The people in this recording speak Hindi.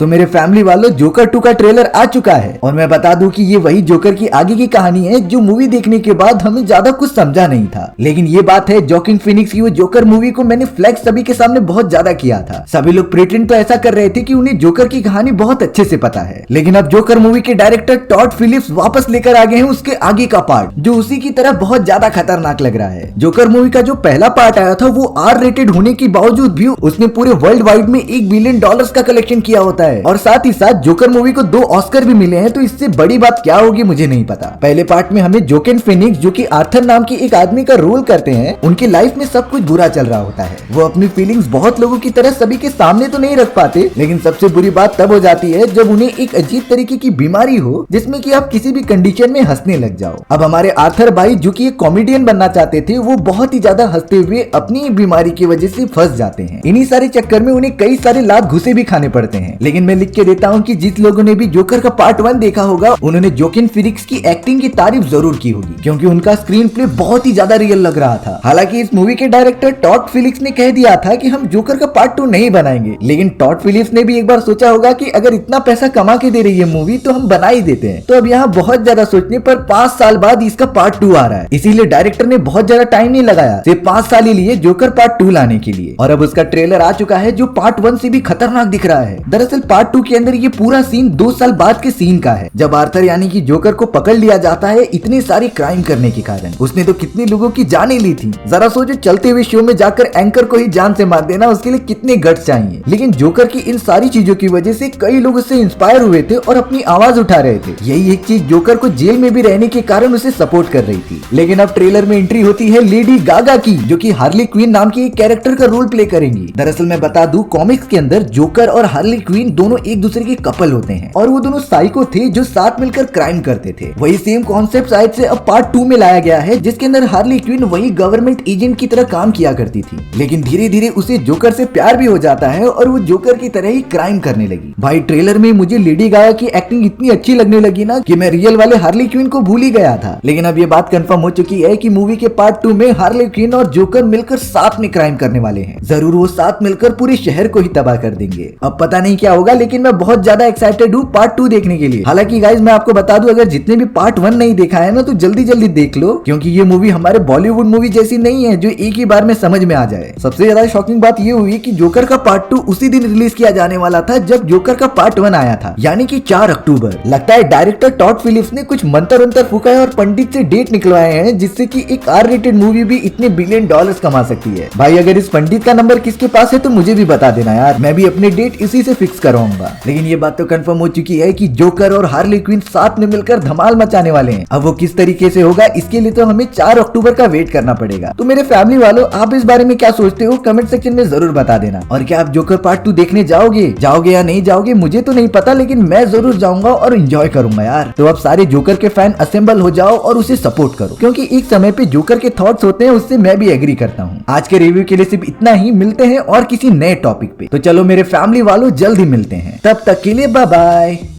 तो मेरे फैमिली वालों जोकर 2 का ट्रेलर आ चुका है और मैं बता दूं कि ये वही जोकर की आगे की कहानी है जो मूवी देखने के बाद हमें ज्यादा कुछ समझा नहीं था। लेकिन ये बात है जॉकिन फिनिक्स की वो जोकर मूवी को मैंने फ्लैक्स सभी के सामने बहुत ज्यादा किया था। सभी लोग प्रिटेंड तो ऐसा कर रहे थे कि उन्हें जोकर की कहानी बहुत अच्छे से पता है। लेकिन अब जोकर मूवी के डायरेक्टर टॉड फिलिप्स वापस लेकर आ गए हैं उसके आगे का पार्ट, जो उसी की तरह बहुत ज्यादा खतरनाक लग रहा है। जोकर मूवी का जो पहला पार्ट आया था वो आर रेटेड होने के बावजूद भी उसने पूरे वर्ल्ड वाइड में $1 बिलियन का कलेक्शन किया होता है और साथ ही साथ जोकर मूवी को 2 ऑस्कर भी मिले हैं। तो इससे बड़ी बात क्या होगी मुझे नहीं पता। पहले पार्ट में हमें जोकिन फिनिक्स जो कि आर्थर नाम की एक आदमी का रोल करते हैं, उनकी लाइफ में सब कुछ बुरा चल रहा होता है। वो अपनी फीलिंग्स बहुत लोगों की तरह सभी के सामने तो नहीं रख पाते, लेकिन सबसे बुरी बात तब हो जाती है जब उन्हें एक अजीब तरीके की बीमारी हो जिसमें कि आप किसी भी कंडीशन में हंसने लग जाओ। अब हमारे आर्थर भाई जो कि एक कॉमेडियन बनना चाहते थे, वो बहुत ही ज्यादा हंसते हुए अपनी बीमारी की वजह से फंस जाते हैं। इन्हीं सारे चक्कर में उन्हें कई सारे लात घुसे भी खाने पड़ते हैं। लेकिन मैं लिख के देता हूँ कि जिस लोगों ने भी जोकर का पार्ट 1 देखा होगा उन्होंने जोकिन फिनिक्स की एक्टिंग की तारीफ जरूर की होगी, क्योंकि उनका स्क्रीन प्ले बहुत ही ज्यादा रियल लग रहा था। हालांकि इस मूवी के डायरेक्टर टॉड फिलिप्स ने कह दिया था कि हम जोकर का पार्ट 2 नहीं बनाएंगे, लेकिन टॉड फिलिप्स ने भी एक बार सोचा होगा कि अगर इतना पैसा कमा के दे रही है मूवी तो हम बना ही देते हैं। तो अब यहाँ बहुत ज्यादा सोचने पर 5 साल बाद इसका पार्ट 2 आ रहा है, इसीलिए डायरेक्टर ने बहुत ज्यादा टाइम नहीं लगाया, सिर्फ 5 साल ही लिए जोकर पार्ट 2 लाने के लिए। और अब उसका ट्रेलर आ चुका है जो पार्ट 1 से भी खतरनाक दिख रहा है। दरअसल पार्ट 2 के अंदर ये पूरा सीन 2 साल बाद के सीन का है, जब आर्थर यानी कि जोकर को पकड़ लिया जाता है इतनी सारी क्राइम करने के कारण। उसने तो कितने लोगों की जानें ली थी। जरा सोचो, चलते हुए शो में जाकर एंकर को ही जान से मार देना, उसके लिए कितने गट्स चाहिए। लेकिन जोकर की इन सारी चीजों की वजह से कई लोग उससे इंस्पायर हुए थे और अपनी आवाज उठा रहे थे। यही एक चीज जोकर को जेल में भी रहने के कारण उसे सपोर्ट कर रही थी। लेकिन अब ट्रेलर में एंट्री होती है लेडी गागा की, जो कि हार्ली क्वीन नाम की एक कैरेक्टर का रोल प्ले करेंगी। दरअसल मैं बता दूं, कॉमिक्स के अंदर जोकर और हार्ली क्वीन दोनों एक दूसरे के कपल होते हैं और वो दोनों साइको थे जो साथ मिलकर क्राइम करते थे। वही सेम कॉन्सेप्ट शायद से अब पार्ट 2 में लाया गया है, जिसके अंदर हार्ली क्वीन वही गवर्नमेंट एजेंट की तरह काम किया करती थी। लेकिन धीरे धीरे उसे जोकर से प्यार भी हो जाता है और वो जोकर की तरह ही क्राइम करने लगी। भाई ट्रेलर में मुझे लेडी गागा की एक्टिंग इतनी अच्छी लगने लगी ना कि मैं रियल वाले हार्ली क्वीन को भूल ही गया था। लेकिन अब ये बात कंफर्म हो चुकी है कि मूवी के पार्ट 2 में हार्ली क्वीन और जोकर मिलकर साथ में क्राइम करने वाले हैं। जरूर वो साथ मिलकर पूरे शहर को ही तबाह कर देंगे। अब पता नहीं क्या होगा, लेकिन मैं बहुत ज्यादा एक्साइटेड हूँ पार्ट 2 देखने के लिए। हालांकि गाइस मैं आपको बता दूं, अगर जितने भी पार्ट 1 नहीं देखा है ना तो जल्दी जल्दी देख लो, क्योंकि ये मूवी हमारे बॉलीवुड मूवी जैसी नहीं है जो एक ही बार में समझ में आ जाए। सबसे ज्यादा शॉकिंग बात ये हुई कि जोकर का पार्ट 2 उसी दिन रिलीज किया जाने वाला था जब जोकर का पार्ट 1 आया था, यानी कि 4 अक्टूबर। लगता है डायरेक्टर टॉड फिलिप्स ने कुछ मंत्र फूका है और पंडित से डेट निकलवाए हैं, जिससे कि एक आर रेटेड मूवी भी इतने $1 बिलियन कमा सकती है। भाई अगर इस पंडित का नंबर किसके पास है तो मुझे भी बता देना यार, मैं भी अपने डेट इसी से फिक्स करवाऊंगा। लेकिन ये बात तो कंफर्म हो चुकी है कि जोकर और हार्ली क्वीन साथ में मिलकर धमाल मचाने वाले हैं। अब वो किस तरीके से होगा इसके लिए तो हमें 4 अक्टूबर का वेट करना पड़ेगा। तो मेरे फैमिली वालों, आप इस बारे में क्या सोचते हो कमेंट सेक्शन में जरूर बता देना। और क्या आप जोकर पार्ट 2 देखने जाओगे या नहीं जाओगे मुझे तो नहीं पता, लेकिन मैं जरूर जाऊंगा और एंजॉय करूंगा यार। तो अब सारे जोकर के फैन असेंबल हो जाओ और उसे सपोर्ट करो, क्योंकि एक समय पे जोकर के थॉट्स होते हैं, उससे मैं भी एग्री करता हूँ। आज के रिव्यू के लिए सिर्फ इतना ही, मिलते हैं और किसी नए टॉपिक पे। तो चलो मेरे फैमिली वालों, जल्द ही मिलते हैं, तब तक के लिए बाय बाय।